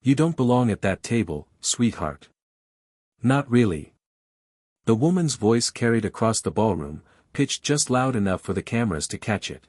You don't belong at that table, sweetheart. Not really. The woman's voice carried across the ballroom, pitched just loud enough for the cameras to catch it.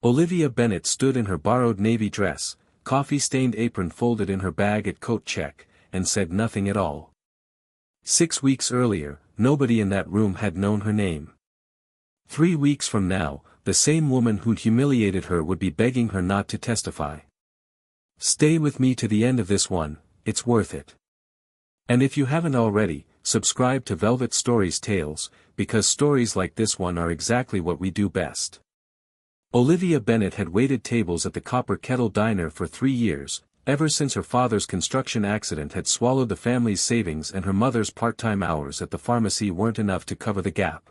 Olivia Bennet stood in her borrowed navy dress, coffee-stained apron folded in her bag at coat check, and said nothing at all. 6 weeks earlier, nobody in that room had known her name. 3 weeks from now, the same woman who'd humiliated her would be begging her not to testify. Stay with me to the end of this one, it's worth it. And if you haven't already, subscribe to Velvet Storiez Tales, because stories like this one are exactly what we do best. Olivia Bennet had waited tables at the Copper Kettle Diner for 3 years, ever since her father's construction accident had swallowed the family's savings and her mother's part-time hours at the pharmacy weren't enough to cover the gap.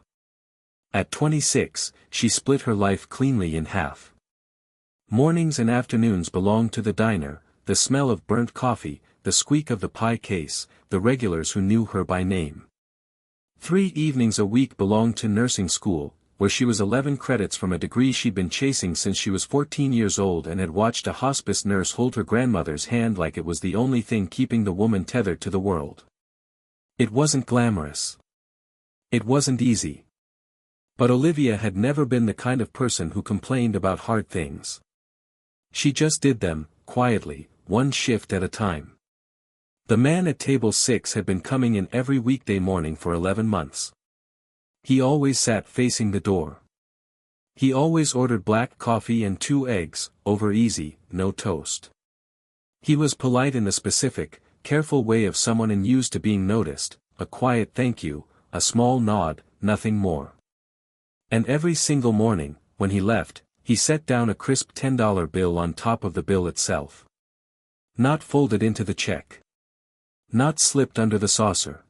At 26, she split her life cleanly in half. Mornings and afternoons belonged to the diner, the smell of burnt coffee, the squeak of the pie case, the regulars who knew her by name. 3 evenings a week belonged to nursing school, where she was 11 credits from a degree she'd been chasing since she was 14 years old and had watched a hospice nurse hold her grandmother's hand like it was the only thing keeping the woman tethered to the world. It wasn't glamorous. It wasn't easy. But Olivia had never been the kind of person who complained about hard things. She just did them, quietly, one shift at a time. The man at table 6 had been coming in every weekday morning for 11 months. He always sat facing the door. He always ordered black coffee and 2 eggs, over easy, no toast. He was polite in the specific, careful way of someone unused to being noticed, a quiet thank you, a small nod, nothing more. And every single morning, when he left, he set down a crisp $10 bill on top of the bill itself. Not folded into the check. Not slipped under the saucer.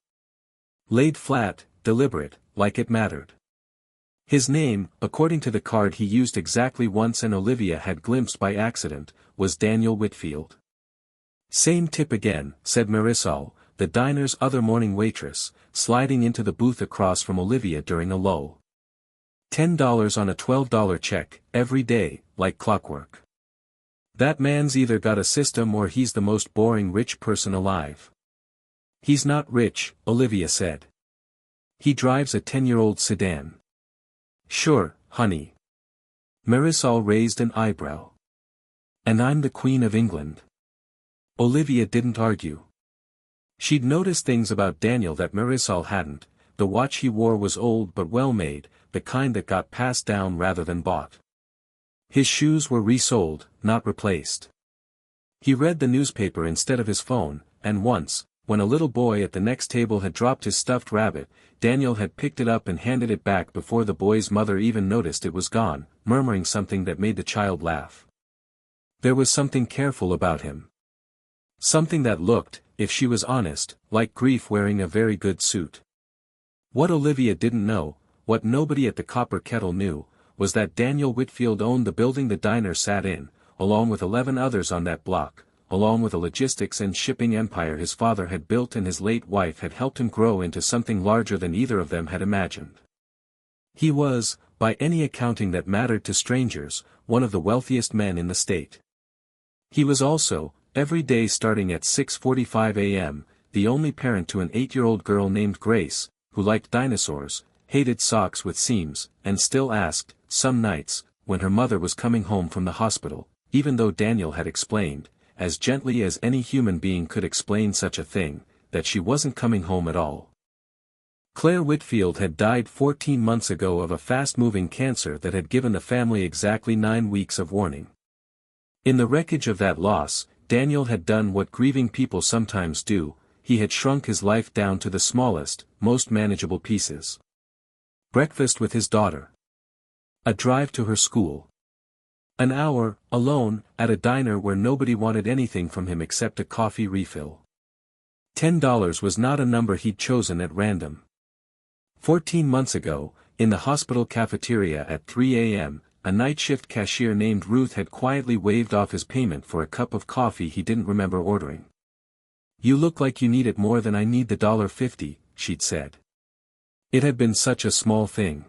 Laid flat, deliberate, like it mattered. His name, according to the card he used exactly once and Olivia had glimpsed by accident, was Daniel Whitfield. Same tip again, said Marisol, the diner's other morning waitress, sliding into the booth across from Olivia during a lull. $10 on a $12 check, every day, like clockwork. That man's either got a system or he's the most boring rich person alive. He's not rich, Olivia said. He drives a 10-year-old sedan. Sure, honey. Marisol raised an eyebrow. And I'm the Queen of England. Olivia didn't argue. She'd noticed things about Daniel that Marisol hadn't. The watch he wore was old but well made, the kind that got passed down rather than bought. His shoes were resold, not replaced. He read the newspaper instead of his phone, and once, when a little boy at the next table had dropped his stuffed rabbit, Daniel had picked it up and handed it back before the boy's mother even noticed it was gone, murmuring something that made the child laugh. There was something careful about him. Something that looked, if she was honest, like grief wearing a very good suit. What Olivia didn't know, what nobody at the Copper Kettle knew, was that Daniel Whitfield owned the building the diner sat in, along with 11 others on that block, along with a logistics and shipping empire his father had built and his late wife had helped him grow into something larger than either of them had imagined. He was, by any accounting that mattered to strangers, one of the wealthiest men in the state. He was also, every day starting at 6:45 a.m., the only parent to an 8-year-old girl named Grace, who liked dinosaurs, hated socks with seams, and still asked, some nights, when her mother was coming home from the hospital, even though Daniel had explained, as gently as any human being could explain such a thing, that she wasn't coming home at all. Claire Whitfield had died 14 months ago of a fast-moving cancer that had given the family exactly 9 weeks of warning. In the wreckage of that loss, Daniel had done what grieving people sometimes do, he had shrunk his life down to the smallest, most manageable pieces. Breakfast with his daughter. A drive to her school. An hour, alone, at a diner where nobody wanted anything from him except a coffee refill. $10 was not a number he'd chosen at random. 14 months ago, in the hospital cafeteria at 3 a.m., a night shift cashier named Ruth had quietly waived off his payment for a cup of coffee he didn't remember ordering. You look like you need it more than I need the $1.50, she'd said. It had been such a small thing.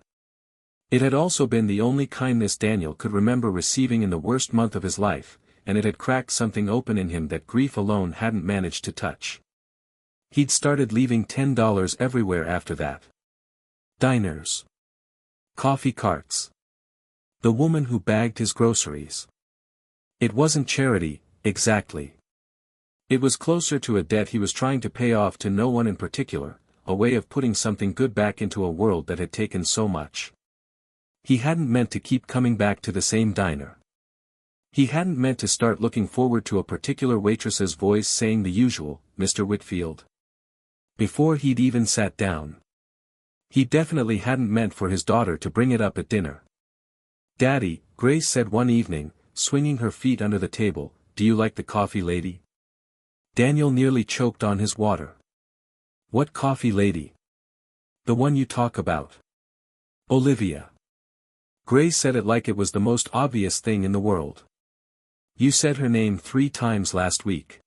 It had also been the only kindness Daniel could remember receiving in the worst month of his life, and it had cracked something open in him that grief alone hadn't managed to touch. He'd started leaving $10 everywhere after that. Diners. Coffee carts. The woman who bagged his groceries. It wasn't charity, exactly. It was closer to a debt he was trying to pay off to no one in particular, a way of putting something good back into a world that had taken so much. He hadn't meant to keep coming back to the same diner. He hadn't meant to start looking forward to a particular waitress's voice saying the usual, "Mr. Whitfield," before he'd even sat down. He definitely hadn't meant for his daughter to bring it up at dinner. "Daddy," Grace said one evening, swinging her feet under the table, "do you like the coffee lady?" Daniel nearly choked on his water. "What coffee lady?" "The one you talk about." "Olivia." Grace said it like it was the most obvious thing in the world. "You said her name 3 times last week."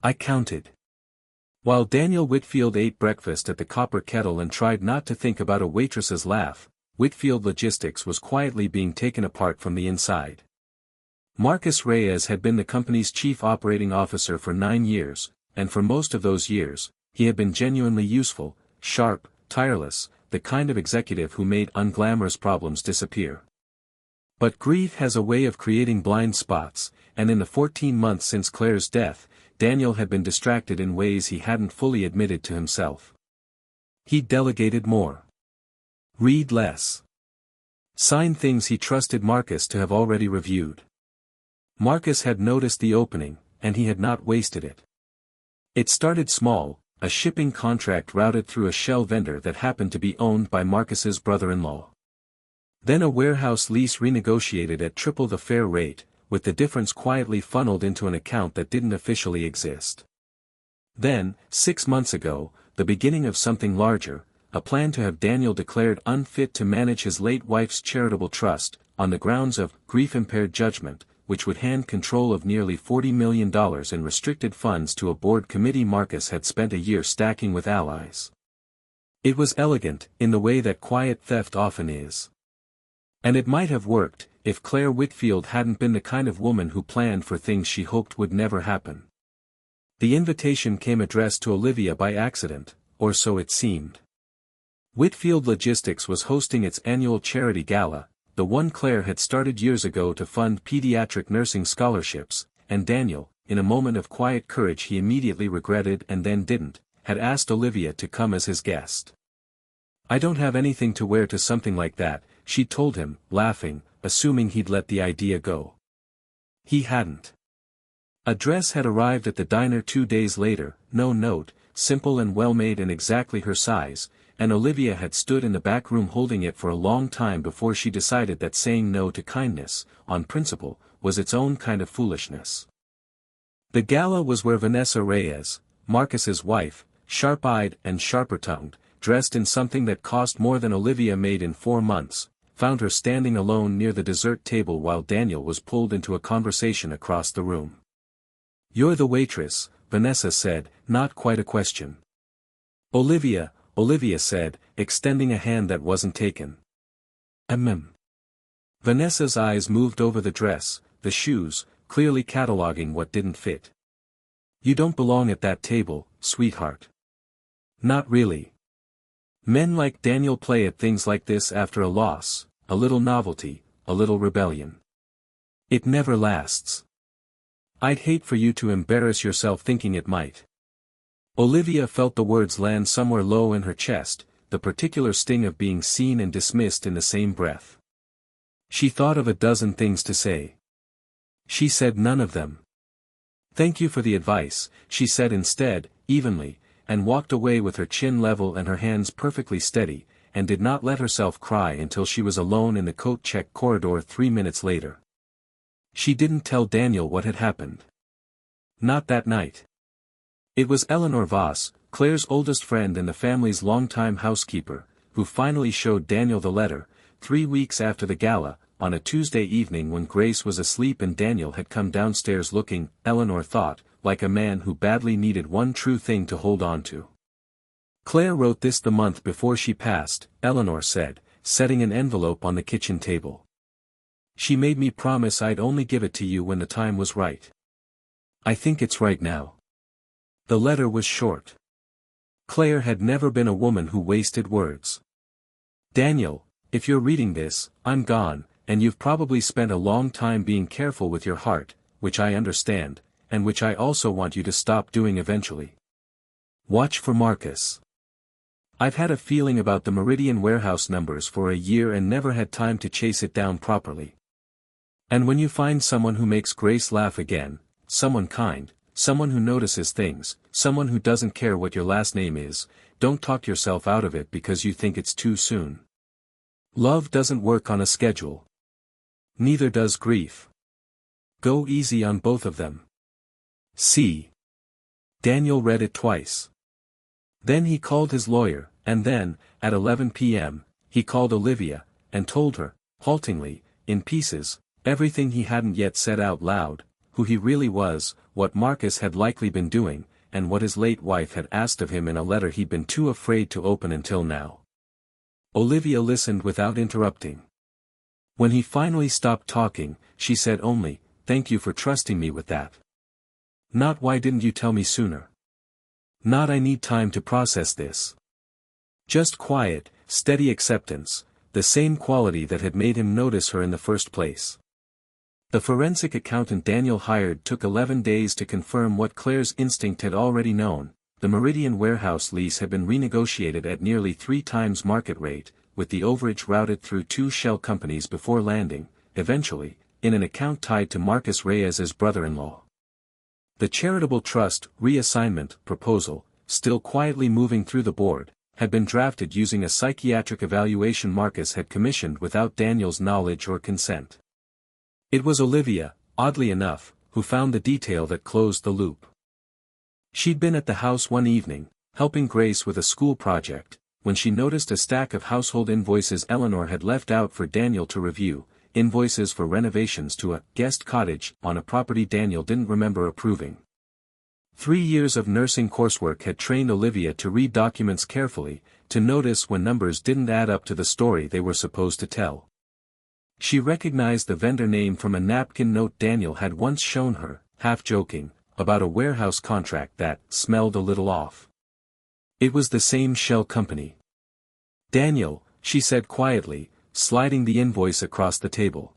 "I counted." While Daniel Whitfield ate breakfast at the Copper Kettle and tried not to think about a waitress's laugh, Whitfield Logistics was quietly being taken apart from the inside. Marcus Reyes had been the company's chief operating officer for 9 years, and for most of those years, he had been genuinely useful, sharp, tireless, the kind of executive who made unglamorous problems disappear. But grief has a way of creating blind spots, and in the 14 months since Claire's death, Daniel had been distracted in ways he hadn't fully admitted to himself. He delegated more. Read less. Sign things he trusted Marcus to have already reviewed. Marcus had noticed the opening, and he had not wasted it. It started small, a shipping contract routed through a shell vendor that happened to be owned by Marcus's brother-in-law. Then a warehouse lease renegotiated at triple the fair rate, with the difference quietly funneled into an account that didn't officially exist. Then, 6 months ago, the beginning of something larger, a plan to have Daniel declared unfit to manage his late wife's charitable trust, on the grounds of grief-impaired judgment, which would hand control of nearly $40 million in restricted funds to a board committee Marcus had spent a year stacking with allies. It was elegant, in the way that quiet theft often is. And it might have worked, if Claire Whitfield hadn't been the kind of woman who planned for things she hoped would never happen. The invitation came addressed to Olivia by accident, or so it seemed. Whitfield Logistics was hosting its annual charity gala, the one Claire had started years ago to fund pediatric nursing scholarships, and Daniel, in a moment of quiet courage he immediately regretted and then didn't, had asked Olivia to come as his guest. "I don't have anything to wear to something like that," she told him, laughing, assuming he'd let the idea go. He hadn't. A dress had arrived at the diner 2 days later, no note, simple and well-made and exactly her size, and Olivia had stood in the back room holding it for a long time before she decided that saying no to kindness, on principle, was its own kind of foolishness. The gala was where Vanessa Reyes, Marcus's wife, sharp-eyed and sharper-tongued, dressed in something that cost more than Olivia made in 4 months, found her standing alone near the dessert table while Daniel was pulled into a conversation across the room. "You're the waitress," Vanessa said, not quite a question. "Olivia," said, extending a hand that wasn't taken. Vanessa's eyes moved over the dress, the shoes, clearly cataloging what didn't fit. "You don't belong at that table, sweetheart." "Not really. Men like Daniel play at things like this after a loss, a little novelty, a little rebellion. It never lasts. I'd hate for you to embarrass yourself thinking it might." Olivia felt the words land somewhere low in her chest, the particular sting of being seen and dismissed in the same breath. She thought of a dozen things to say. She said none of them. "Thank you for the advice," she said instead, evenly, and walked away with her chin level and her hands perfectly steady, and did not let herself cry until she was alone in the coat-check corridor 3 minutes later. She didn't tell Daniel what had happened. Not that night. It was Eleanor Voss, Claire's oldest friend and the family's longtime housekeeper, who finally showed Daniel the letter, 3 weeks after the gala, on a Tuesday evening when Grace was asleep and Daniel had come downstairs looking, Eleanor thought, like a man who badly needed one true thing to hold on to. "Claire wrote this the month before she passed," Eleanor said, setting an envelope on the kitchen table. She made me promise I'd only give it to you when the time was right. I think it's right now. The letter was short. Claire had never been a woman who wasted words. Daniel, if you're reading this, I'm gone, and you've probably spent a long time being careful with your heart, which I understand, and which I also want you to stop doing eventually. Watch for Marcus. I've had a feeling about the Meridian warehouse numbers for a year and never had time to chase it down properly. And when you find someone who makes Grace laugh again, someone kind, someone who notices things, someone who doesn't care what your last name is, don't talk yourself out of it because you think it's too soon. Love doesn't work on a schedule. Neither does grief. Go easy on both of them. See. Daniel read it twice. Then he called his lawyer, and then, at 11 p.m., he called Olivia, and told her, haltingly, in pieces, everything he hadn't yet said out loud, who he really was, what Marcus had likely been doing, and what his late wife had asked of him in a letter he'd been too afraid to open until now. Olivia listened without interrupting. When he finally stopped talking, she said only, "Thank you for trusting me with that. Not why didn't you tell me sooner? Not I need time to process this." Just quiet, steady acceptance, the same quality that had made him notice her in the first place. The forensic accountant Daniel hired took 11 days to confirm what Claire's instinct had already known. The Meridian warehouse lease had been renegotiated at nearly 3 times market rate, with the overage routed through 2 shell companies before landing, eventually, in an account tied to Marcus Reyes's brother-in-law. The charitable trust reassignment proposal, still quietly moving through the board, had been drafted using a psychiatric evaluation Marcus had commissioned without Daniel's knowledge or consent. It was Olivia, oddly enough, who found the detail that closed the loop. She'd been at the house one evening, helping Grace with a school project, when she noticed a stack of household invoices Eleanor had left out for Daniel to review, invoices for renovations to a guest cottage on a property Daniel didn't remember approving. 3 years of nursing coursework had trained Olivia to read documents carefully, to notice when numbers didn't add up to the story they were supposed to tell. She recognized the vendor name from a napkin note Daniel had once shown her, half joking, about a warehouse contract that smelled a little off. It was the same shell company. "Daniel," she said quietly, sliding the invoice across the table.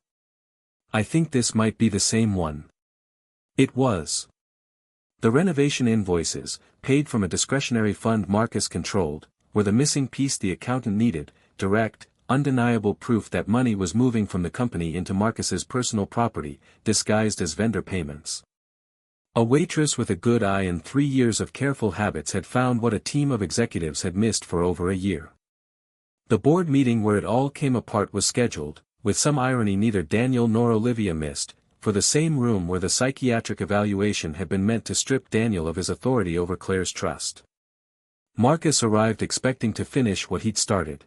"I think this might be the same one." It was. The renovation invoices, paid from a discretionary fund Marcus controlled, were the missing piece the accountant needed, direct, undeniable proof that money was moving from the company into Marcus's personal property, disguised as vendor payments. A waitress with a good eye and 3 years of careful habits had found what a team of executives had missed for over a year. The board meeting where it all came apart was scheduled, with some irony neither Daniel nor Olivia missed, for the same room where the psychiatric evaluation had been meant to strip Daniel of his authority over Claire's trust. Marcus arrived expecting to finish what he'd started.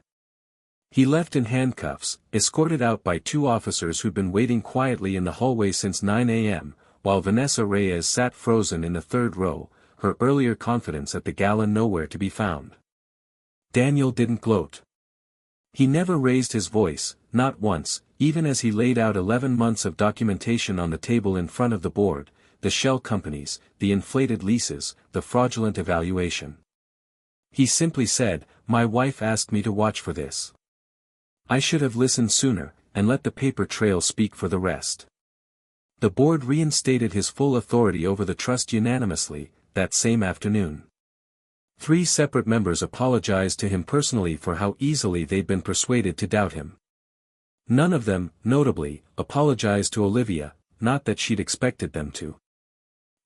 He left in handcuffs, escorted out by 2 officers who'd been waiting quietly in the hallway since 9 a.m., while Vanessa Reyes sat frozen in the 3rd row, her earlier confidence at the gala nowhere to be found. Daniel didn't gloat. He never raised his voice, not once, even as he laid out 11 months of documentation on the table in front of the board, the shell companies, the inflated leases, the fraudulent evaluation. He simply said, "My wife asked me to watch for this. I should have listened sooner, and let the paper trail speak for the rest." The board reinstated his full authority over the trust unanimously, that same afternoon. 3 separate members apologized to him personally for how easily they'd been persuaded to doubt him. None of them, notably, apologized to Olivia, not that she'd expected them to.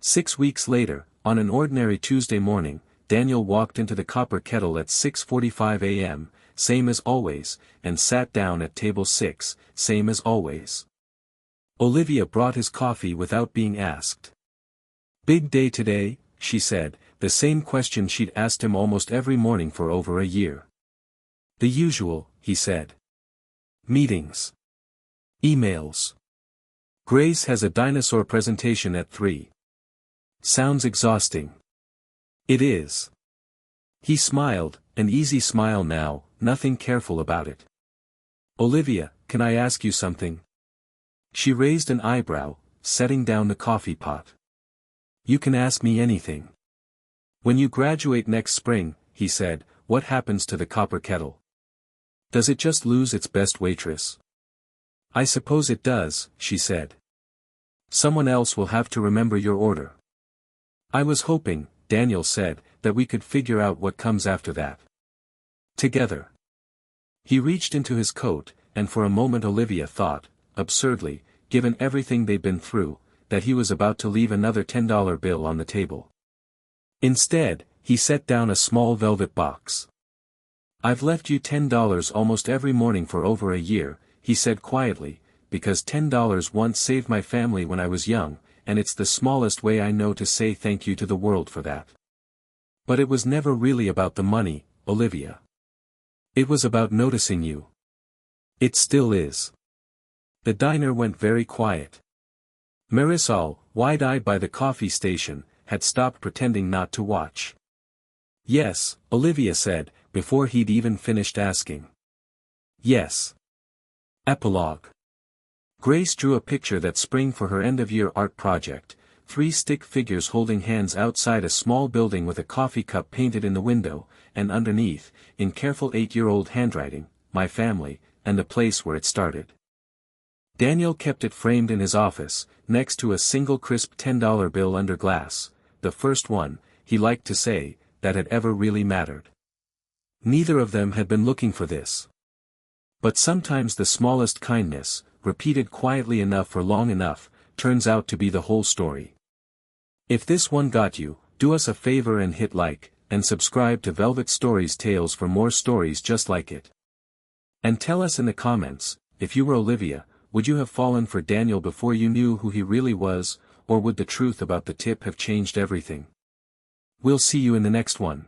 6 weeks later, on an ordinary Tuesday morning, Daniel walked into the Copper Kettle at 6:45 a.m., same as always, and sat down at table 6, same as always. Olivia brought his coffee without being asked. "Big day today," she said, the same question she'd asked him almost every morning for over a year. "The usual," he said. "Meetings. Emails. Grace has a dinosaur presentation at 3. Sounds exhausting." "It is." He smiled, an easy smile now, nothing careful about it. "Olivia, can I ask you something?" She raised an eyebrow, setting down the coffee pot. You can ask me anything. When you graduate next spring, he said, what happens to the copper kettle? Does it just lose its best waitress? I suppose it does, she said. Someone else will have to remember your order. I was hoping, Daniel said, that we could figure out what comes after that. Together. He reached into his coat, and for a moment Olivia thought, absurdly, given everything they'd been through, that he was about to leave another $10 bill on the table. Instead, he set down a small velvet box. I've left you $10 almost every morning for over a year, he said quietly, because $10 once saved my family when I was young, and it's the smallest way I know to say thank you to the world for that. But it was never really about the money, Olivia. It was about noticing you. It still is. The diner went very quiet. Marisol, wide-eyed by the coffee station, had stopped pretending not to watch. Yes, Olivia said, before he'd even finished asking. Yes. Epilogue. Grace drew a picture that spring for her end-of-year art project, 3 stick figures holding hands outside a small building with a coffee cup painted in the window, and underneath, in careful 8-year-old handwriting, my family, and the place where it started. Daniel kept it framed in his office, next to a single crisp $10 bill under glass, the first one, he liked to say, that had ever really mattered. Neither of them had been looking for this. But sometimes the smallest kindness, repeated quietly enough for long enough, turns out to be the whole story. If this one got you, do us a favor and hit like, and subscribe to Velvet Storiez Tales for more stories just like it. And tell us in the comments, if you were Olivia, would you have fallen for Daniel before you knew who he really was, or would the truth about the tip have changed everything? We'll see you in the next one.